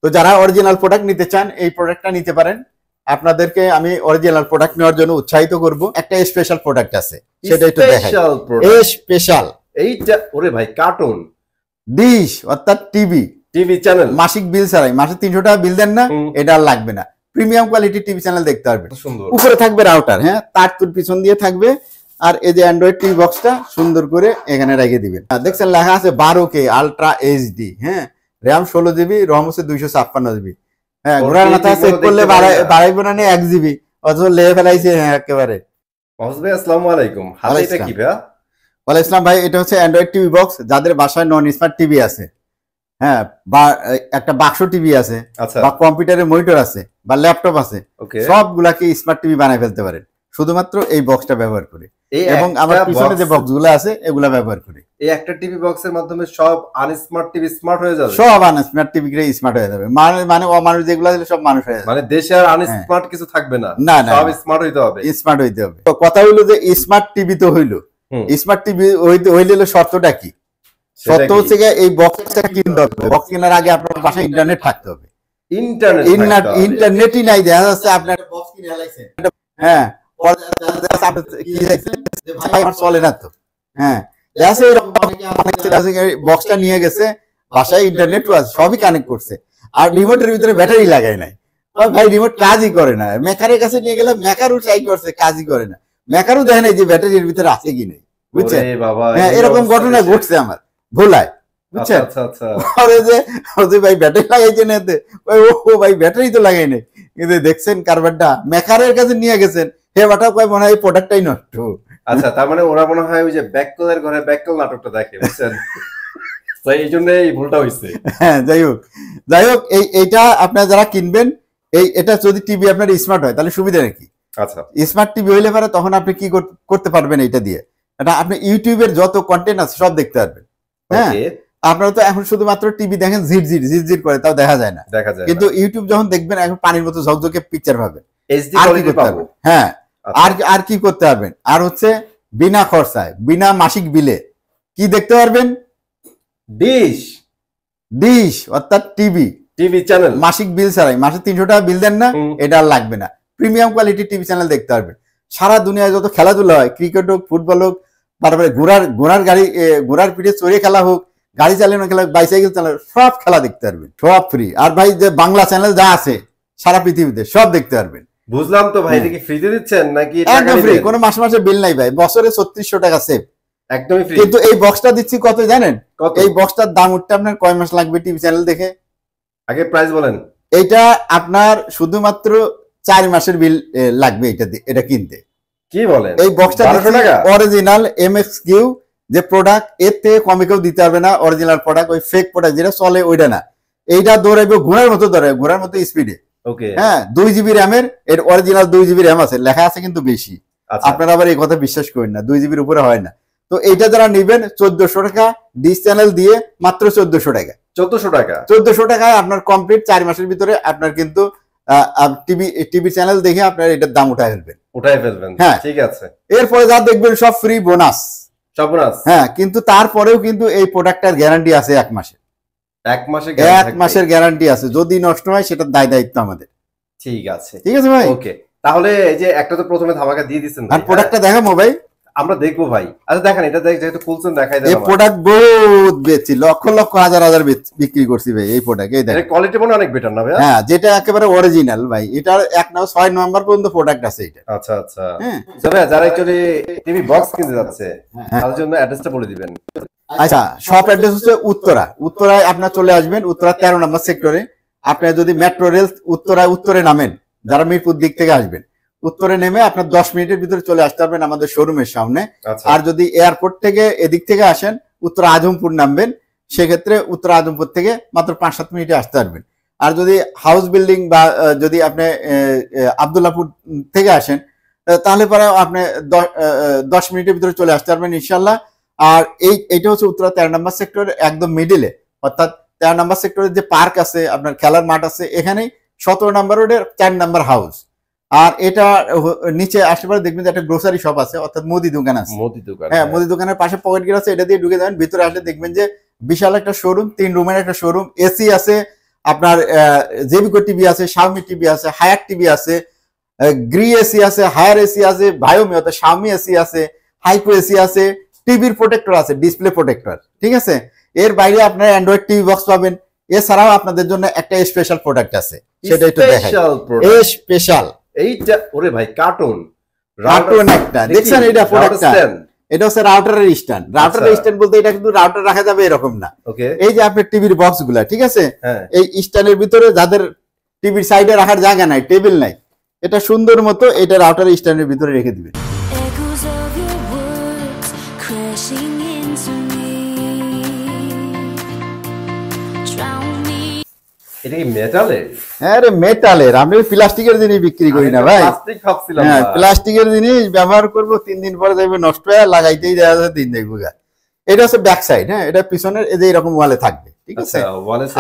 তো যারা original product নিতে চান এই প্রোডাক্টটা নিতে পারেন। আপনাদেরকে আমি অরিজিনাল প্রোডাক্ট নেওয়ার জন্য উৎসাহিত করব। একটা স্পেশাল প্রোডাক্ট আছে, সেটা একটু দেখাই। স্পেশাল এইটা ওরে ভাই, কার্টুন ডিশ অর্থাৎ টিভি চ্যানেল, মাসিক বিল ছাড়াই, মাসে 300 টাকা বিল দেন না, এটা আর লাগবে না। প্রিমিয়াম কোয়ালিটি টিভি চ্যানেল দেখতে পারবেন। উপরে থাকবে রাউটার, হ্যাঁ, তার তুর পিছন দিয়ে থাকবে। আর এই যে অ্যান্ড্রয়েড টিভি বক্সটা সুন্দর করে এখানে রেখে দিবেন। দেখছেন লেখা আছে 12K আলট্রা এইচডি, হ্যাঁ, র্যাম 16 জিবি, রম হচ্ছে 256 জিবি। হ্যাঁ, ঘোড়ার মাথা চেক করলে বাড়াইবো না 1 জিবি, অথচ লেগে ফেলাইছে একেবারে। ভাই আসসালামু আলাইকুম। হাতে এটা কি ভাই? ওয়ালাইকুম আসসালাম ভাই, এটা হচ্ছে অ্যান্ড্রয়েড টিভি বক্স। যাদের বাসায় নন স্মার্ট টিভি আছে, হ্যাঁ, বা একটা বাক্স টিভি আছে, বা কম্পিউটারের মনিটর আছে, বা ল্যাপটপ আছে, সবগুলাকে স্মার্ট টিভি বানায় ফেলতে পারেন শুধুমাত্র এই বক্সটা ব্যবহার করে। এবং আমার পিছনে যে বক্সগুলো আছে এগুলা ব্যবহার করে। এই একটা টিভি বক্সের মাধ্যমে সব আনস্মার্ট টিভি স্মার্ট হয়ে যাবে। সব আনস্মার্ট টিভি গুলো স্মার্ট হয়ে যাবে। মানে অমানুষ যেগুলো আছে সব মানুষ হয়ে যাবে। মানে দেশে আর আনস্মার্ট কিছু থাকবে না, সব স্মার্ট হইতে হবে। স্মার্ট হইতে হবে। তো কথা হইলো যে স্মার্ট টিভি তো হইলো, স্মার্ট টিভি হইলে শর্তটা কি? শর্ত হচ্ছে এই বক্সটা কিনতে হবে। বক্স কেনার আগে আপনার বাসায় ইন্টারনেট থাকতে হবে। ইন্টারনেটই নাই, দেখা যাচ্ছে আপনার বক্স কিনে আলাইছেন, হ্যাঁ, চলে না তো, হ্যাঁ, বক্সটা নিয়ে গেছে বাসায়, ইন্টারনেট আছে, সবই কানেক্ট করছে, আর রিমোটের ভিতরে ব্যাটারি লাগাই নাই। ভাই রিমোট কাজই করে না। মেকারের কাছে নিয়ে গেলে মেকারও ট্রাই করছে, কাজই করে না। মেকারও দেখে নাই যে ব্যাটারির ভিতরে আছে কি নেই, বুঝছেন? হ্যাঁ, এরকম ঘটনা ঘটছে আমার ভোলায়, বুঝছেন? যে ভাই ব্যাটারি লাগাইছেন এতে, ও ভাই ব্যাটারি তো লাগাই নাই, কিন্তু দেখছেন কারবারটা মেকারের কাছে নিয়ে গেছেন, হে বাটা কয় মনে হয় প্রোডাক্টটাই নষ্ট। আচ্ছা, তার মানে ওরা মনে হয় ওই যে ব্যাককলের ঘরে ব্যাককল নাটকটা দেখে, বুঝছেন? তাই এই জন্য এই ভুলটা হইছে। হ্যাঁ, যাই হোক এইটা আপনারা যারা কিনবেন, এটা যদি টিভি আপনার স্মার্ট হয় তাহলে সুবিধা নাকি? আচ্ছা, স্মার্ট টিভি হইলে পরে তখন আপনি কি করতে পারবেন এটা দিয়ে? এটা আপনি ইউটিউবের যত কন্টেন্ট আছে সব দেখতে পারবেন। হ্যাঁ, আপনারা তো এখন শুধুমাত্র টিভি দেখেন, ঝিরঝির করে, তাও দেখা যায় না। কিন্তু ইউটিউব যখন দেখবেন এখন পানির মতো ঝকঝকে পিকচার পাবেন। হ্যাঁ, আর কি করতে পারবেন? আর হচ্ছে বিনা খরচায়, বিনা মাসিক বিলে কি দেখতে পারবেন? ডিশ অর্থাৎ টিভি চ্যানেল, মাসিক বিল ছাড়াই, মাসে 300 টাকা বিল দেন না, এটা আর লাগবে না। প্রিমিয়াম কোয়ালিটি টিভি চ্যানেল দেখতে পারবেন। সারা দুনিয়ায় যত খেলাধুলা হয়, ক্রিকেট হোক, ফুটবল হোক, তারপরে ঘোড়ার পিঠে চড়ে খেলা হোক, গাড়ি চালানো খেলা, বাইসাইকেল চালানো, সব খেলা দেখতে পারবেন, সব ফ্রি। আর ভাই যে বাংলা চ্যানেল যা আছে সারা পৃথিবীতে সব দেখতে পারবেন। বুঝলাম তো ভাই, কি ফ্রিতে দিচ্ছেন নাকি? একদম ফ্রি, কোনো মাসে বিল নাই ভাই, বছরে 3600 টাকা সেভ, একদমই ফ্রি। কিন্তু এই বক্সটা দিচ্ছি কত জানেন? এই বক্সটার দাম উঠতে আপনার কয় মাস লাগবে টিভি চ্যানেল দেখে? আগে প্রাইস বলেন। এটা আপনার শুধুমাত্র 4 মাসের বিল লাগবে এটা কিনতে। কি বলেন? এই বক্সটা অরিজিনাল MXQ যে প্রোডাক্ট, এর থেকে কমে কেউ দিতে পারবে না। অরিজিনাল প্রোডাক্ট, ওই ফেক প্রোডাক্ট যেটা চলে ওইটা না। এইটা দৌড়াইবে ঘোড়ার মতো স্পিডে। হ্যাঁ, 2 জিবি র্যামের, এর অরিজিনাল 2 জিবি র্যাম আছে, লেখা আছে কিন্তু বেশি। আপনারা আবার এই কথা বিশ্বাস করেন না, 2 জিবির উপরে হয় না। তো এইটা যারা নিবেন 1400 টাকা ডিশ চ্যানেল দিয়ে, মাত্র 1400 টাকা। 1400 টাকায় আপনার কমপ্লিট 4 মাসের ভিতরে আপনার কিন্তু টিভি চ্যানেল দেখে আপনার এটার দাম উঠায় ফেলবেন। হ্যাঁ, ঠিক আছে। এরপরে যা দেখবেন সব ফ্রি, বোনাস। হ্যাঁ, কিন্তু তারপরেও কিন্তু এই প্রোডাক্টটার গ্যারান্টি আছে 1 মাসের। 1 মাসের গ্যারান্টি আছে, যদি নষ্ট হয় সেটার দায়িত্ব আমাদের। ঠিক আছে ভাই। ওকে, তাহলে এই যে একটা তো প্রথমে ধামাকা দিয়ে দিচ্ছেন, আর প্রোডাক্টটা দেখাবো ভাই, আমরা দেখবো ভাই। আচ্ছা দেখেন, এটা যেহেতু খুলছেন দেখাই দেন। এই প্রোডাক্ট বহুত বেচছি, লক্ষ হাজার বিক্রি করছি ভাই। এই প্রোডাক্ট এই দেখেন, কোয়ালিটি মনে অনেক বেটার না ভাই? হ্যাঁ, যেটা একেবারে অরিজিনাল ভাই। এটার 6 নম্বর পর্যন্ত প্রোডাক্ট আছে এটা। আচ্ছা হ্যাঁ, যারা অ্যাকচুয়ালি টিভি বক্স কিনতে যাচ্ছে তাদের জন্য অ্যাড্রেসটা বলে দিবেন। আচ্ছা, শপ অ্যাড্রেস হচ্ছে উত্তরায় আপনার চলে আসবেন, উত্তরা 13 নম্বর সেক্টরে। আপনি যদি মেট্রো রেল উত্তরে নামেন, যারা মিরপুর দিক থেকে আসবেন, উত্তরে নেমে আপনার 10 মিনিটের ভিতরে চলে আসতে পারবেন আমাদের শোরুমের সামনে। আর যদি এয়ারপোর্ট থেকে এদিক থেকে আসেন, উত্তর আজমপুর নামবেন, সেক্ষেত্রে উত্তর আজমপুর থেকে মাত্র 5-7 মিনিটে আসতে পারবেন। আর যদি হাউস বিল্ডিং বা যদি আপনি আব্দুল্লাহপুর থেকে আসেন, তাহলে পরে আপনি 10 মিনিটের ভিতরে চলে আসতে পারবেন ইনশাল্লাহ। আর এইটা হচ্ছে উত্তরা 13 নম্বর সেক্টর, একদম মিডিলে, অর্থাৎ 13 নম্বর সেক্টরের যে পার্ক আছে, আপনার খেলার মাঠ আছে, এখানেই 17 নম্বর রোডের 4 নম্বর হাউস। আর এটা নিচে আসতে পারে, দেখবেন যে একটা গ্রোসারি শপ আছে, অর্থাৎ মুদি দোকান আছে। হ্যাঁ, মুদি দোকানের পাশে পকেট গেট আছে, এটা দিয়ে ঢুকে যাবেন। ভিতরে আসলে দেখবেন যে বিশাল একটা শোরুম, 3 রুমের একটা শোরুম, এসি আছে, আপনার জেবিকো টিভি আছে, শাওমি টিভি আছে, হায়ার টিভি আছে, গ্রি এসি আছে, হায়ার এসি আছে, ভায়োমি অর্থাৎ শাওমি এসি আছে, হাইকো এসি আছে, টিভির প্রোটেক্টর আছে, ডিসপ্লে প্রোটেক্টর, ঠিক আছে। এর বাইরে আপনার অ্যান্ড্রয়েড টিভি বক্স পাবেন। এছাড়াও আপনাদের জন্য একটা স্পেশাল প্রোডাক্ট আছে, সেটা একটু দেখাই। স্পেশাল এইটা ওরে ভাই কার্টুন একটা দেখছেন, এটা প্রোডাক্টটা, এটা হচ্ছে রাউটারের স্ট্যান্ড। রাউটারের স্ট্যান্ড বলতে এটা কিন্তু রাউটার রাখা যাবে এরকম না। এই যে আপনার টিভির বক্স গুলা, ঠিক আছে, এই স্ট্যান্ডের ভিতরে যাদের টিভির সাইডে রাখার জায়গা নাই, টেবিল নাই, এটা সুন্দর মতো এটা রাউটারের স্ট্যান্ডের ভিতরে রেখে দিবেন। এটা কি মেটালের? হ্যাঁ রে মেটালের, আমি প্লাস্টিকের জিনিস বিক্রি করি না ভাই। প্লাস্টিক ভাবছিলাম। হ্যাঁ প্লাস্টিকের জিনিস ব্যবহার করব, 3 দিন পরে যাবে নষ্ট হয়ে, লাগাইতেই দেখা যাবে 3 দেখবো। এটা হচ্ছে ব্যাক সাইড, হ্যাঁ এটা পিছনের এই যে এরকম ওয়ালে থাকবে, ঠিক আছে।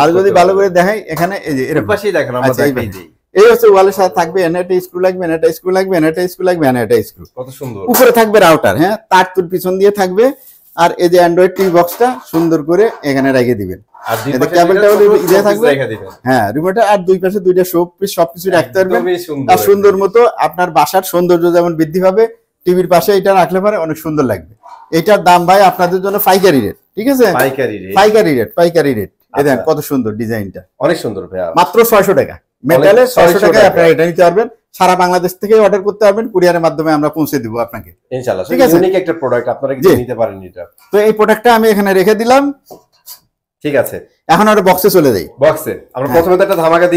আর যদি ভালো করে দেখাই এখানে এই যে এরকম পাশেই দেখেন আমরা দেখাই দিই, এই হচ্ছে ওয়ালের সাথে থাকবে, এনে একটা স্ক্রু লাগবে, এনে একটা স্ক্রু লাগবে, এনে একটা স্ক্রু লাগবে, এনে একটা স্ক্রু। কত সুন্দর। উপরে থাকবে রাউটার, হ্যাঁ তার তুল পিছন দিয়ে থাকবে। আর এই যে অ্যান্ড্রয়েড টিভি বক্সটা সুন্দর করে এখানে রেখে দিবেন। আর কেবলটা ইয়ে থাকবে, হ্যাঁ রিমোটে, আর দুই পাশে দুইটা সবকিছু রাখতে পারবেন। আর সুন্দর মতো আপনার বাসার সৌন্দর্য যেমন বৃদ্ধি পাবে, টিভির পাশে এটা রাখলে পরে অনেক সুন্দর লাগবে। এটার দাম ভাই আপনাদের জন্য পাইকারি রেট, ঠিক আছে, পাইকারি রেট। এই দেখেন কত সুন্দর ডিজাইনটা, অনেক সুন্দর ভাইয়া, মাত্র 600 টাকা। মেটালে 600 টাকায় আপনারা এটা নিতে পারবেন। সারা বাংলাদেশ থেকে অর্ডার করতে পারবেন, কুরিয়ারের মাধ্যমে আমরা পৌঁছে দিব আপনাকে, ইনশাআল্লাহ। ঠিক আছে, ইউনিক একটা প্রোডাক্ট, আপনারা কি নিতে পারেন এটা। তো এই প্রোডাক্টটা আমি এখানে রেখে দিলাম, ঠিক আছে। এখন আমরা বক্সে চলে যাই। বক্সে আমরা প্রথমে তো একটা ধামাকা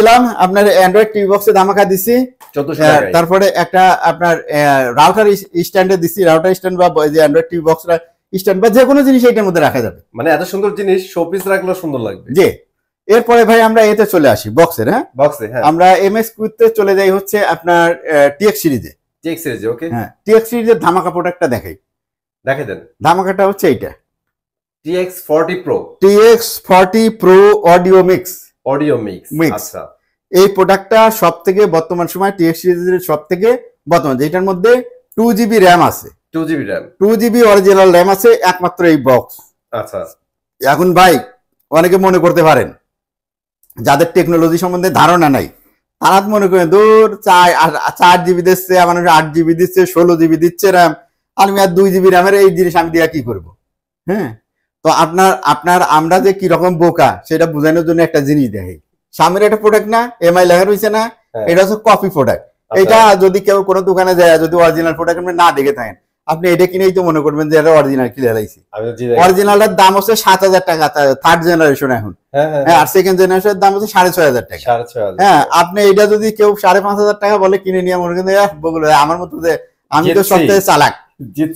দিলাম, আপনার অ্যান্ড্রয়েড টিভি বক্সে ধামাকা দিছি 1400 টাকা। তারপরে একটা আপনার রাউটার স্ট্যান্ডে দিছি, রাউটার স্ট্যান্ড বা যে অ্যান্ড্রয়েড টিভি বক্সটা স্ট্যান্ড বা যে কোনো জিনিস এটার মধ্যে রাখা যাবে, মানে এত সুন্দর জিনিস শোপিস রাখলেও সুন্দর লাগবে। জি। এরপরে ভাই আমরা এতে চলে আসি বক্সের, হ্যাঁ বক্সে, হ্যাঁ আমরা এমএস কুইতে চলে যাই হচ্ছে আপনার টিএক্স সিরিজে। টিএক্স সিরিজে, ওকে, হ্যাঁ টিএক্স সিরিজের ধামাকা প্রোডাক্টটা দেখাই, দেখাই দেন। ধামাকাটা হচ্ছে এইটা, TX40 Pro, TX40 Pro audio mix. আচ্ছা, এই প্রোডাক্টটা সবথেকে বর্তমান সময় টিএক্স সিরিজের সবথেকে বর্তমান, যেটার মধ্যে 2GB র্যাম আছে, 2GB অরিজিনাল র্যাম আছে, একমাত্র এই বক্স। আচ্ছা, এখন ভাই অনেকে মনে করতে পারেন যাদের টেকনোলজি সম্বন্ধে ধারণা নাই, তারা মনে করেন দূর 4GB দিচ্ছে, আমার 8GB দিচ্ছে, 16GB দিচ্ছে র্যাম, আমি আর 2GB র্যামের এই জিনিস আমি দিয়ে কি করব। হ্যাঁ, তো আপনার আমরা যে কি রকম বোকা সেটা বোঝানোর জন্য একটা জিনিস দেখি। সামনের একটা প্রোডাক্ট না, এমআই লেখা রয়েছে না, এটা হচ্ছে কপি প্রোডাক্ট। এটা যদি কেউ কোনো দোকানে যায়, যদি অরিজিনাল প্রোডাক্ট আপনি না দেখে থাকেন, আপনি এটা কিনেই তো মনে করবেন যে এটা অরিজিনাল কি লাগাইছি। অরিজিনালটার দাম হচ্ছে 7000 টাকা, থার্ড জেনারেশন এখন, হ্যাঁ, আর সেকেন্ড জেনারেশনের দাম হচ্ছে 6500 টাকা। হ্যাঁ, আপনি এটা যদি কেউ 5500 টাকা বলে কিনে নিয়ে মনে করেন বগুলো আমার মতো যে আমি তো সবথেকে চালাক,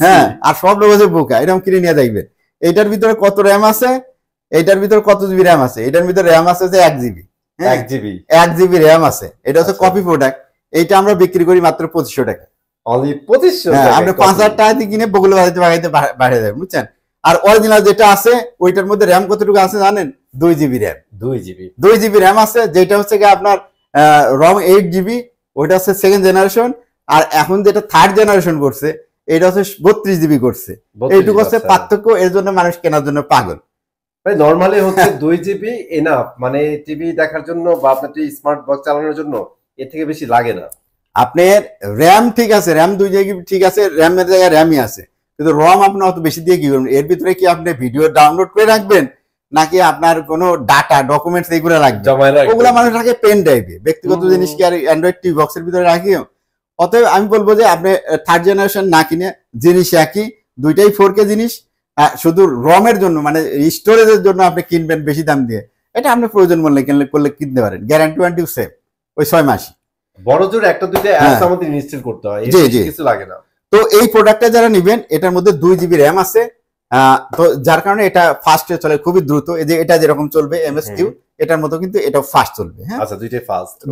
হ্যাঁ, আর সব লোক হচ্ছে বোকা, এরকম কিনে নিয়ে দেখবেন। এইটার ভিতরে কত র্যাম আছে, এইটার ভিতরে কত জিবি র্যাম আছে, এটার ভিতরে র্যাম আছে যে 1GB, 1GB র্যাম আছে। এটা হচ্ছে কপি প্রোডাক্ট। এইটা আমরা বিক্রি করি মাত্র 2500 টাকা। অনলি 2500 টাকা। আপনি 5000 টাকা দিয়ে কিনে বগুলো বাড়াইতে বাইরে যাবেন, বুঝছেন। আর অরিজিনাল যেটা আছে ওইটার মধ্যে র্যাম কতটুকু আছে জানেন? 2GB RAM. 2GB র্যাম আছে, যেটা হচ্ছে কি আপনার রম 8GB, ওইটা হচ্ছে সেকেন্ড জেনারেশন। আর এখন যেটা থার্ড জেনারেশন করছে এটা হচ্ছে 32GB করছে। এইটুকু হচ্ছে পার্থক্য, এর জন্য মানুষ কেনার জন্য পাগল। ভাই নরমালি হচ্ছে 2GB এনাফ, মানে টিভি দেখার জন্য বা আপনার স্মার্ট বক্স চালানোর জন্য এর থেকে বেশি লাগে না। আপনার র্যাম ঠিক আছে, র্যাম 2GB ঠিক আছে, র্যামের জায়গায় র্যামই আছে, কিন্তু রম আপনি অত বেশি দিয়ে কি করবেন? এর ভিতরে কি আপনি ভিডিও ডাউনলোড করে রাখবেন, নাকি আপনার কোনো ডাটা ডকুমেন্টস এগুলো রাখবেন? ওগুলো মানুষ রাখে পেন ড্রাইভে, ব্যক্তিগত জিনিস কি আর অ্যান্ড্রয়েড টিভি বক্সের ভিতরে রাখিও? অতএব আমি বলবো যে আপনি থার্ড জেনারেশন না কিনে, জিনিস একই, দুইটাই 4K জিনিস, শুধু রমের জন্য মানে স্টোরেজের জন্য আপনি কিনবেন বেশি দাম দিয়ে, এটা আপনি প্রয়োজন মনে করলে কিনতে পারেন। গ্যারান্টি ওয়ারেন্টি সেম, ওই 6 মাস। বড় জোর একটা দুইটা অ্যাপস আমাদের ইনস্টল করতে হয়, কিছু লাগে না। তো এই প্রোডাক্টটা যারা নেবেন, এটার মধ্যে 2GB র্যাম আছে, তো যার কারণে এটা ফাস্টে চলে, খুবই দ্রুত। এই যে এটা যেরকম চলবে MSQ, এটার মতো কিন্তু এটা ফাস্ট চলবে। হ্যাঁ, আচ্ছা,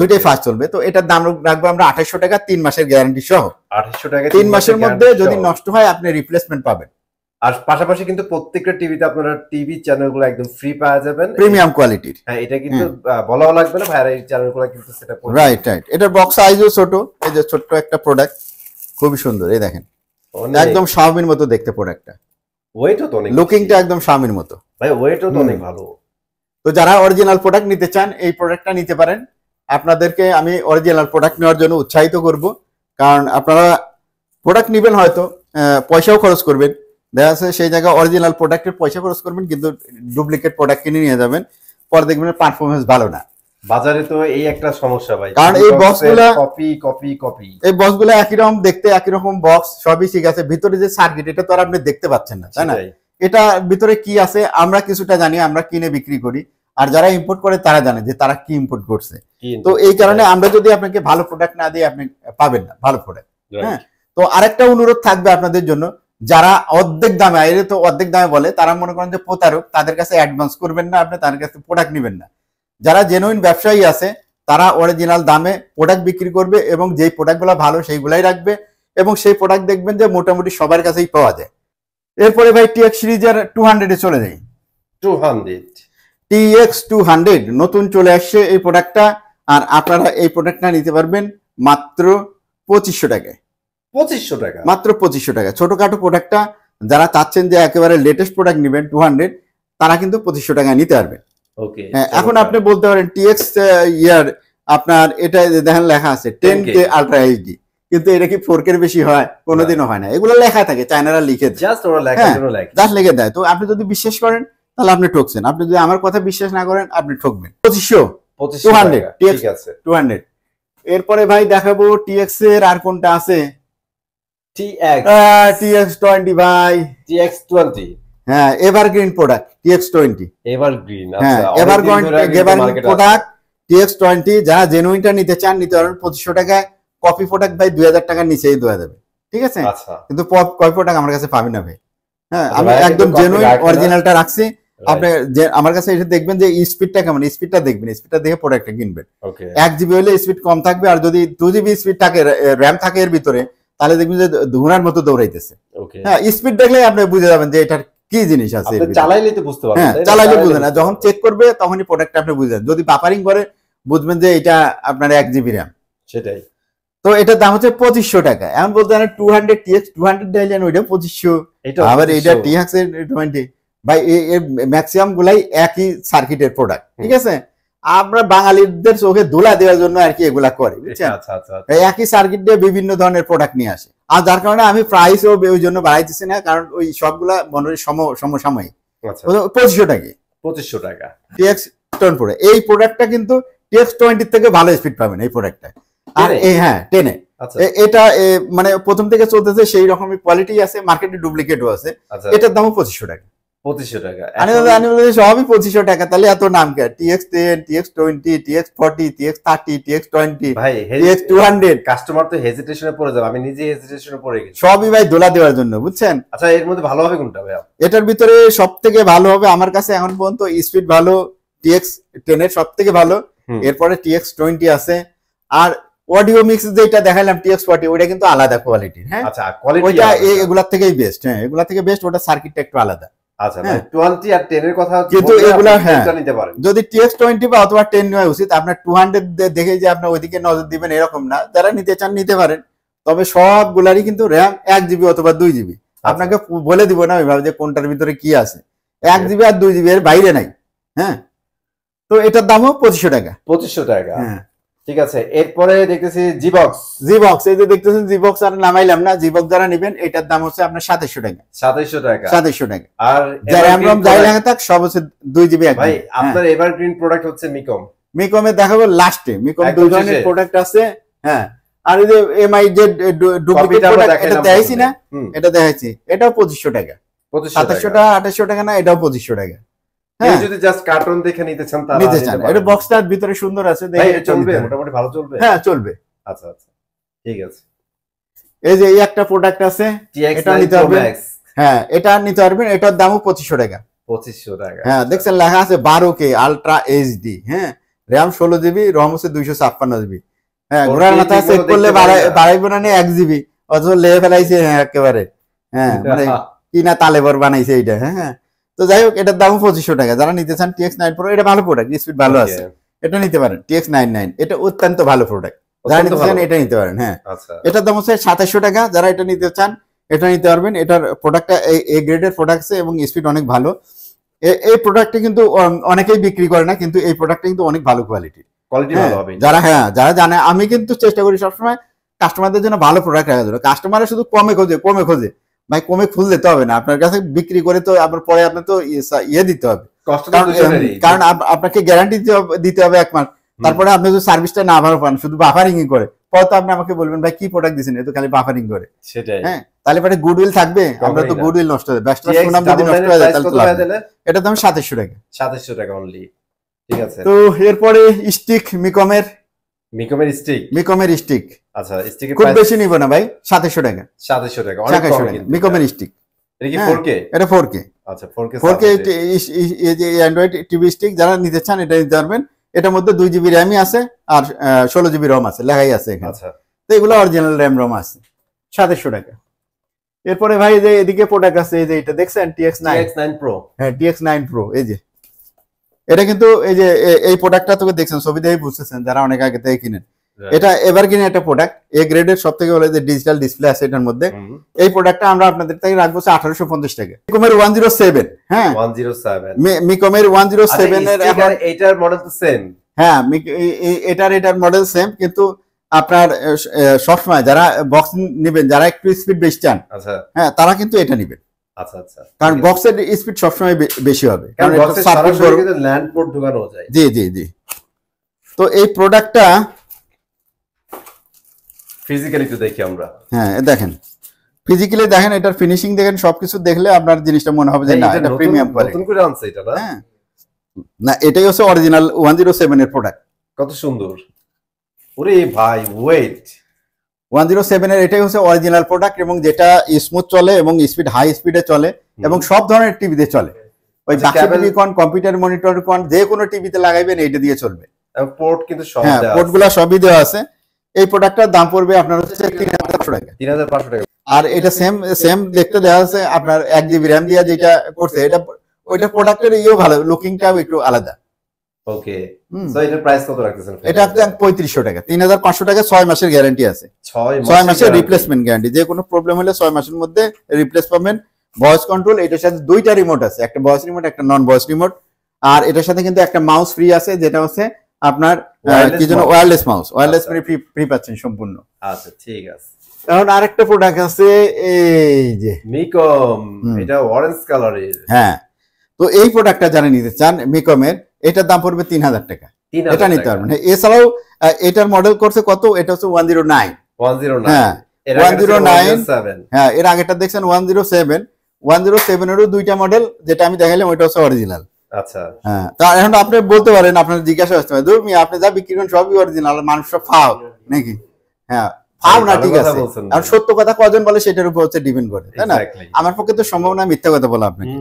দুইটাই ফাস্ট চলবে। তো এটার দাম রাখবো আমরা 2800 টাকা, 3 মাসের গ্যারান্টি সহ। 2800 টাকা, 3 মাসের মধ্যে যদি নষ্ট হয় আপনি রিপ্লেসমেন্ট পাবেন। আর পাশাপাশি কিন্তু প্রত্যেকটা টিভিতে আপনারা টিভি চ্যানেলগুলো একদম ফ্রি পাওয়া যাবেন, প্রিমিয়াম কোয়ালিটির। হ্যাঁ, এটা কিন্তু বলাও লাগবে না ভাইরা, এই চ্যানেলগুলো কিন্তু সেটা রাইট। এটার বক্স সাইজও ছোট, এই যে ছোট্ট একটা প্রোডাক্ট, খুবই সুন্দর। এই দেখেন একদম শাওমির মতো দেখতে প্রোডাক্টটা, ওয়েটও তো অনেক, লুকিংটা একদম শাওমির মতো। ভাই ওয়েটও তো অনেক ভালো। তো যারা অরিজিনাল প্রোডাক্ট নিতে চান এই প্রোডাক্টটা নিতে পারেন। আপনাদেরকে আমি অরিজিনাল প্রোডাক্ট নেওয়ার জন্য উৎসাহিত করব, কারণ আপনারা প্রোডাক্ট নেবেন হয়তো পয়সাও খরচ করবেন, দেখা যাচ্ছে সেই জায়গায় অরিজিনাল প্রোডাক্টের পয়সা খরচ করবেন কিন্তু ডুপ্লিকেট প্রোডাক্ট কিনে নিয়ে যাবেন, পরে দেখবেন পারফরমেন্স ভালো না। বাজারে তো এই একটা সমস্যা ভাই, কারণ এই বক্সগুলো কপি কপি কপি, এই বক্সগুলো একই রকম দেখতে, একই রকম বক্স, সবই ঠিক আছে, ভিতরে যে সার্কিট এটা তো আর আপনি দেখতে পাচ্ছেন না, তাই না? এটা ভিতরে কি আছে আমরা কিছুটা জানি, আমরা কিনে বিক্রি করি, আর যারা ইম্পোর্ট করে তারা জানে যে তারা কি ইম্পোর্ট করছে। তো এই কারণে আমরা যদি আপনাকে ভালো প্রোডাক্ট না দিই আপনি পাবেন না ভালো প্রোডাক্ট। হ্যাঁ, তো আরেকটা অনুরোধ থাকবে আপনাদের জন্য, যারা অর্ধেক দামে, এর তো অর্ধেক দামে বলে, তারা মনে করেন যে প্রতারক, তাদের কাছে অ্যাডভান্স করবেন না, আপনি তাদের কাছে প্রোডাক্ট নেবেন না। যারা জেনুইন ব্যবসায়ী আছে তারা অরিজিনাল দামে প্রোডাক্ট বিক্রি করবে এবং যেই প্রোডাক্টগুলো ভালো সেইগুলাই রাখবে, এবং সেই প্রোডাক্ট দেখবেন যে মোটামুটি সবার কাছেই পাওয়া যায়। এরপরে ভাই টিএক্স সিরিজের 200 চলে যাই। 200 টিএক্স 200 নতুন চলে আসছে এই প্রোডাক্টটা, আর আপনারা এই প্রোডাক্টটা নিতে পারবেন মাত্র 2500 টাকায়। 2500 টাকা, মাত্র 2500 টাকা। ছোটখাটো প্রোডাক্টটা যারা চাচ্ছেন যে একেবারে লেটেস্ট প্রোডাক্ট নেবেন 200, তারা কিন্তু 2500 টাকা নিতে পারবেন। ওকে, এখন আপনি বলতে পারেন টিএক্স ইয়ার আপনার এটা দেখেন লেখা আছে 10K আলট্রা এইচডি, কিন্তু এটা কি 4K এর বেশি হয়? কোনোদিনও হয় না। এগুলো লেখা থাকে, চায়নারা লিখে দেয়, জাস্ট ওরা লেখার জন্য লেখে, জাস্ট লিখে দেয়। তো আপনি যদি বিশ্বাস করেন তাহলে আপনি ঠকছেন, আপনি যদি আমার কথা বিশ্বাস না করেন আপনি ঠকবেন। 2500 ঠিক আছে 200। এরপরে ভাই দেখাবো টিএক্স এর আর কোনটা আছে। টিএক্স 20 ভাই, টিএক্স 20, হ্যাঁ এভারগ্রিন প্রোডাক্ট টিএক্স 20, এভারগ্রিন। হ্যাঁ এভারগ্রিন প্রোডাক্ট টিএক্স 20। যারা জেনুইনটা নিতে চান নিতে পারেন 2500 টাকায়। কপি প্রোডাক্ট ভাই 2000 টাকার নিচেই দেওয়া যাবে, ঠিক আছে? কিন্তু কপি প্রোডাক্ট আমার কাছে পাবেন না ভাই। হ্যাঁ, আমি একদম জেনুইন অরিজিনালটা রাখছি। আপনি যে আমার কাছে এসে দেখবেন যে স্পিডটা কেমন, স্পিডটা দেখবেন, স্পিডটা দেখে প্রোডাক্টটা কিনবেন। 1 GB হলে স্পিড কম থাকবে, আর যদি 2 GB স্পিড থাকে, র্যাম থাকে এর ভিতরে, তাহলে দেখবেন যে ধুনার মতো দৌড়াইতেছে। হ্যাঁ, স্পিড দেখলে আপনি বুঝে যাবেন যে এটার কি জিনিস আছে। চালাইলে তো বুঝতে পারবেন, হ্যাঁ চালাইলে বুঝবেন না, যখন চেক করবে তখনই প্রোডাক্টটা আপনি বুঝবেন। যদি বাফারিং করে বুঝবেন যে এটা আপনার 1 GB র্যাম। সেটাই। তো এটার দাম হচ্ছে 2500 টাকা। এখন বলতে পারেন 200 টিএক্স 200 ডাইলেন ওইটা 2500, আবার এটা টিএক্স এর 20 ভাই। এর ম্যাক্সিমাম গুলাই একই সার্কিটের প্রোডাক্ট, ঠিক আছে? আমরা বাঙালিদের চোখে ধুলা দেওয়ার জন্য আর কি এগুলা করে, বুঝছেন? একই সার্কিট দিয়ে বিভিন্ন ধরনের প্রোডাক্ট নিয়ে আসে, আর যার কারণে আমি প্রাইসও ওই জন্য বাড়াইতেছি না, কারণ ওই সবগুলা মনে হয় সমসাময়িক। 2500 টাকা, 2500 টাকা টিএক্স 20 প্রো। এই প্রোডাক্টটা কিন্তু টিএক্স 20 থেকে ভালো স্পিড পাবেন এই প্রোডাক্টটা। আর এই হ্যাঁ 10 এটা মানে প্রথম থেকে চলতেছে, সেই রকমই কোয়ালিটি আছে, মার্কেটে ডুপ্লিকেটও আছে। এটার দামও 2500 টাকা। 2500 টাকা সবই 2500 টাকা, তাহলে এত নাম কে? TX 10, TX 20, TX 40, TX 30, TX 20, ভাই টিএক্স 200। কাস্টমার তো হেজিটেশনে পড়ে যাবে, আমি নিজে হেজিটেশনে পড়ে গেছি। সবই ভাই দোলা দেওয়ার জন্য, বুঝছেন? আচ্ছা, এর মধ্যে ভালো হবে কোনটা ভাই? এটার ভিতরে সবথেকে ভালো হবে আমার কাছে এখন পর্যন্ত স্পিড ভালো টিএক্স 10 এর সবথেকে ভালো, এরপরে টিএক্স 20 আছে, আর অডিও মিক্স যেটা দেখালাম টিএক্স 40 ওইটা কিন্তু আলাদা কোয়ালিটির। হ্যাঁ, আচ্ছা, কোয়ালিটি ওইটা এগুলা থেকেই বেস্ট। হ্যাঁ, এগুলা থেকে বেস্ট, ওটা সার্কিটটা একটু আলাদা। আচ্ছা, 20 আর 10 এর কথা কিন্তু এগুলা হ্যাঁ নিতে পারেন। যদি টিএক্স 20 বা অথবা 10 নেওয়া উচিত। আপনার 200 দেখে যে আপনার ওইদিকে নজর দিবেন এরকম না, যারা নিতে চান নিতে পারেন। তবে সবগুলারই কিন্তু র্যাম 1 GB অথবা 2 GB। আপনাকে বলে দিব না ওইভাবে যে কোনটার ভিতরে কি আছে, 1 GB আর 2 GB এর বাইরে নাই। হ্যাঁ, তো এটার দামও 2500 টাকা। 2500 টাকা, হ্যাঁ ঠিক আছে। এরপরে দেখতেছি জিবক্স। এই যে দেখতেছেন জিবক্স আর নামাইলাম না, জিবক্স যারা নেবেন এটার দাম হচ্ছে আপনার 2700 টাকা। 2700 টাকা। আর যারা আমরা যাই লাগা থাক সব হচ্ছে 2 GB। ভাই আপনার এভারগ্রিন প্রোডাক্ট হচ্ছে মিকম এ দেখাবো লাস্টে। মিকম দুই ধরনের প্রোডাক্ট আছে। হ্যাঁ, আর এই যে এমআই যে ডুপ্লিকেট প্রোডাক্ট এটা দেখাইছি না, এটা দেখাইছি, এটাও 2500 টাকা। 2700 টাকা 2800 টাকা না, এটাও 2500 টাকা। হ্যাঁ, যদি জাস্ট কার্টুন দেখে নিতে চান তাহলে নিতে চান। এটা বক্সটার ভিতরে সুন্দর আছে, দেখে এটা চলবে, মোটামুটি ভালো চলবে। হ্যাঁ চলবে। আচ্ছা আচ্ছা, ঠিক আছে। এই যে এই একটা প্রোডাক্ট আছে, এটা নিতে পারবেন। হ্যাঁ, এটা নিতে পারবেন, এটার দামও 2500 টাকা। 2500 টাকা। হ্যাঁ, দেখছেন লেখা আছে 12K আলট্রা এইচডি। হ্যাঁ, র‍্যাম 16 GB, রম হচ্ছে 256 GB। হ্যাঁ, ঘোড়ার মাথা চেক করলে বাড়াইবো না 1 GB, অথচ লেগে ফেলাইছে। হ্যাঁ একেবারে, হ্যাঁ মানে কি না তালেবর বানাইছে এইটা। হ্যাঁ, তো যাই হোক এটার দাম 2500 টাকা। যারা নিতে চান টিএক্স 9 প্রো, এটা ভালো প্রোডাক্ট, স্পিড ভালো আছে, এটা নিতে পারেন। টিএক্স 99 এটা অত্যন্ত ভালো প্রোডাক্ট, যারা নিতে চান এটা নিতে পারেন। হ্যাঁ, এটার দাম হচ্ছে 2700 টাকা। যারা এটা নিতে চান এটা নিতে পারবেন। এটার প্রোডাক্টটা এ গ্রেডের প্রোডাক্ট এবং স্পিড অনেক ভালো। এই প্রোডাক্টটা কিন্তু অনেকেই বিক্রি করে না, কিন্তু এই প্রোডাক্টটা কিন্তু অনেক ভালো কোয়ালিটির। কোয়ালিটি ভালো হবে। যারা জানে, আমি কিন্তু চেষ্টা করি সবসময় কাস্টমারদের জন্য ভালো প্রোডাক্ট রাখার জন্য। কাস্টমাররা শুধু কমে খোঁজে, ভাই কমে খুললে তো হবে না, আপনার কাছে বিক্রি করে তো আপনার পরে আপনার তো ইয়ে দিতে হবে, কারণ আপনাকে গ্যারান্টি দিতে হবে 1 মাস। তারপরে আপনি যদি সার্ভিসটা না ভালো পান, শুধু বাফারিং করে, পরে তো আপনি আমাকে বলবেন ভাই কি প্রোডাক্ট দিচ্ছেন, এ তো খালি বাফারিং করে। সেটাই, হ্যাঁ, তাহলে পরে গুডউইল থাকবে, আমরা তো গুডউইল নষ্ট হয়ে ব্যস্ত সুনাম যদি নষ্ট হয়ে যায় তাহলে এটা দাম 2700 টাকা। 2700 টাকা অনলি। ঠিক আছে। তো এরপরে স্টিক মিকমের স্টিক। আচ্ছা, স্টিকের খুব বেশি নিব না ভাই, 2700 টাকা। 2700 টাকা অনেক কম কিন্তু। মিকমের স্টিক। এটা কি 4K? এটা 4K। আচ্ছা, 4K এই যে অ্যান্ড্রয়েড টিভি স্টিক যারা নিতে চান এটা নিতে পারবেন। এটার মধ্যে 2 জিবি র্যামই আছে আর 16 জিবি রম আছে, লেখাই আছে এখানে। আচ্ছা, তো এগুলো অরিজিনাল র্যাম রম আছে, 2700 টাকা। এরপরে ভাই যে এদিকে প্রোডাক্ট আছে, এই যে এটা দেখছেন TX9 Pro। হ্যাঁ, TX9 Pro। এই যে এটা কিন্তু এই যে এই প্রোডাক্টটা তো দেখছেন, ছবি দেখে বুঝতেছেন যারা অনেক আগে থেকে কিনেন। এটা এভারগ্রিন একটা প্রোডাক্ট, এ গ্রেডের সব থেকে বলে যে ডিজিটাল ডিসপ্লে আছে এটার মধ্যে। এই প্রোডাক্টটা আমরা আপনাদের থেকে রাখবো 1850 টাকা। মিকমের 107। হ্যাঁ, 107 মিকমের 107 এর এখন এটার মডেল তো সেম। হ্যাঁ, এটার মডেল সেম, কিন্তু আপনার সবসময় যারা বক্স নেবেন, যারা একটু স্পিড বেশি চান, আচ্ছা হ্যাঁ, তারা কিন্তু এটা নেবেন। আচ্ছা আচ্ছা, কারণ বক্সের স্পিড সবসময় বেশি হবে, কারণ বক্সের সরাসরি কিন্তু ল্যান্ড পোর্ট ঢোকানো যায়। জি জি জি। তো এই প্রোডাক্টটা ফিজিক্যালি তো দেখি আমরা। হ্যাঁ, দেখেন ফিজিক্যালি দেখেন, এটার ফিনিশিং দেখেন, সবকিছু দেখলে আপনার জিনিসটা মনে হবে যে না এটা প্রিমিয়াম কোয়ালিটি। নতুন করে আনছে এটা না? হ্যাঁ, না এটাই হচ্ছে অরিজিনাল 107 এর প্রোডাক্ট। কত সুন্দর। ওরে ভাই, ওয়েট 107 এর এটাই হচ্ছে অরিজিনাল প্রোডাক্ট, এবং যেটা স্মুথ চলে এবং স্পিড হাই স্পিডে চলে এবং সব ধরনের টিভিতে চলে। ওই বাক্স টিভি কোন, কম্পিউটার মনিটর কোন, যে কোনো টিভিতে লাগাইবেন এইটা দিয়ে চলবে। পোর্ট কিন্তু সব দেওয়া আছে। হ্যাঁ, পোর্টগুলো সবই দেওয়া আছে। এই প্রোডাক্টটার দাম পড়বে আপনার হচ্ছে 3500 টাকা। 3500 টাকা। আর এটা সেম দেখতে দেওয়া আছে আপনার 1 জিবি র‍্যাম দিয়ে যেটা করছে, এটা ওইটা প্রোডাক্টের ইও ভালো, লুকিংটাও একটু আলাদা। ওকে, সো এটার প্রাইস কত রাখতেছেন? এটা একদম 3500 টাকা। 3500 টাকা, 6 মাসের গ্যারান্টি আছে। 6 মাসের রিপ্লেসমেন্ট গ্যারান্টি, যে কোনো প্রবলেম হলে 6 মাসের মধ্যে রিপ্লেস পাবেন। ভয়েস কন্ট্রোল, এটার সাথে 2টা রিমোট আছে, একটা ভয়েস রিমোট, একটা নন ভয়েস রিমোট। আর এটার সাথে কিন্তু একটা মাউস ফ্রি আছে, যেটা হচ্ছে আপনার কি যেন ওয়্যারলেস মাউস, ওয়্যারলেস ফ্রি পাচ্ছেন সম্পূর্ণ। আচ্ছা, ঠিক আছে। এখন আরেকটা প্রোডাক্ট আছে, এই যে মিকম, এটা অরেঞ্জ কালারের। হ্যাঁ, তো এই প্রোডাক্টটা যারা নিতে চান মিকমের, এটার দাম পড়বে 3000 টাকা। এটা নিতে পারবেন। এছাড়াও এটার মডেল করছে কত, এটা হচ্ছে 109। হ্যাঁ, 109। হ্যাঁ, এর আগেটা দেখছেন 107 এরও 2টা মডেল, যেটা আমি দেখাইলাম ওইটা হচ্ছে অরিজিনাল। আচ্ছা, হ্যাঁ, তা এখন আপনি বলতে পারেন, আপনার জিজ্ঞাসা আসতে পারে, ধরুন আপনি যা বিক্রি করেন সবই অরিজিনাল, মানুষ সব ফাও নাকি? হ্যাঁ, ফাও না, ঠিক আছে। আর সত্য কথা কজন বলে সেটার উপর হচ্ছে ডিপেন্ড করে, তাই না? আমার পক্ষে তো সম্ভব না মিথ্যা কথা বলা আপনাকে।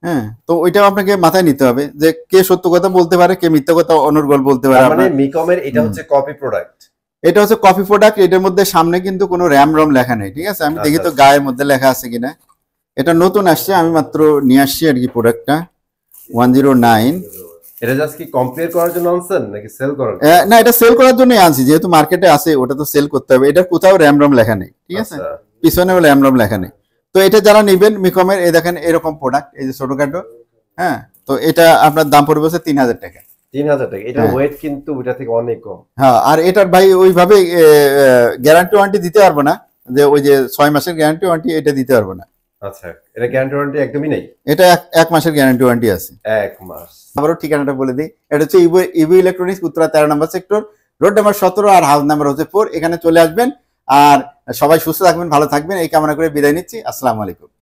হ্যাঁ, তো ওইটাও আপনাকে মাথায় নিতে হবে যে কে সত্য কথা বলতে পারে, কে মিথ্যা কথা অনর্গল বলতে পারে। মানে মিকমের এটা হচ্ছে কপি প্রোডাক্ট। এটা হচ্ছে কপি প্রোডাক্ট। এটার মধ্যে সামনে কিন্তু কোনো র্যাম রম লেখা নেই, ঠিক আছে? আমি দেখি তো গায়ের মধ্যে লেখা আছে কিনা। এটা নতুন আসছে, আমি মাত্র নিয়ে আসছি আর কি প্রোডাক্টটা। 109। এটা জাস্ট কি কম্পেয়ার করার জন্য আনছেন নাকি সেল করার? না, এটা সেল করার জন্যই আনছি, যেহেতু মার্কেটে আছে, ওটা তো সেল করতে হবে। এটা কোথাও র্যাম রম লেখা নেই, ঠিক আছে? পিছনেও র্যাম রম লেখা নেই। তো এটা যারা নেবেন মিকমের, এই দেখেন এরকম প্রোডাক্ট, এই যে ছোটখাটো। হ্যাঁ, তো এটা আপনার দাম পড়বে 3000 টাকা। 3000 টাকা। এটা ওয়েট কিন্তু ওটা থেকে অনেক কম। হ্যাঁ, আর এটার ভাই ওইভাবে গ্যারান্টি ওয়ারেন্টি দিতে পারবো না, যে ওই যে 6 মাসের গ্যারান্টি ওয়ারেন্টি এটা দিতে পারবো না। আচ্ছা, এটা গ্যারান্টি ওয়ারেন্টি একদমই নেই? এটা 1 মাসের গ্যারান্টি ওয়ারেন্টি আছে। 1 মাস। আবারও ঠিকানাটা বলে দিই, এটা হচ্ছে ইভি ইলেকট্রনিক্স, উত্তরা 13 নম্বর সেক্টর, রোড নাম্বার 17 আর হাউস নাম্বার হচ্ছে 4। এখানে চলে আসবেন। আর সবাই সুস্থ থাকবেন, ভালো থাকবেন, এই কামনা করে বিদায় নিচ্ছি। আসসালামু আলাইকুম।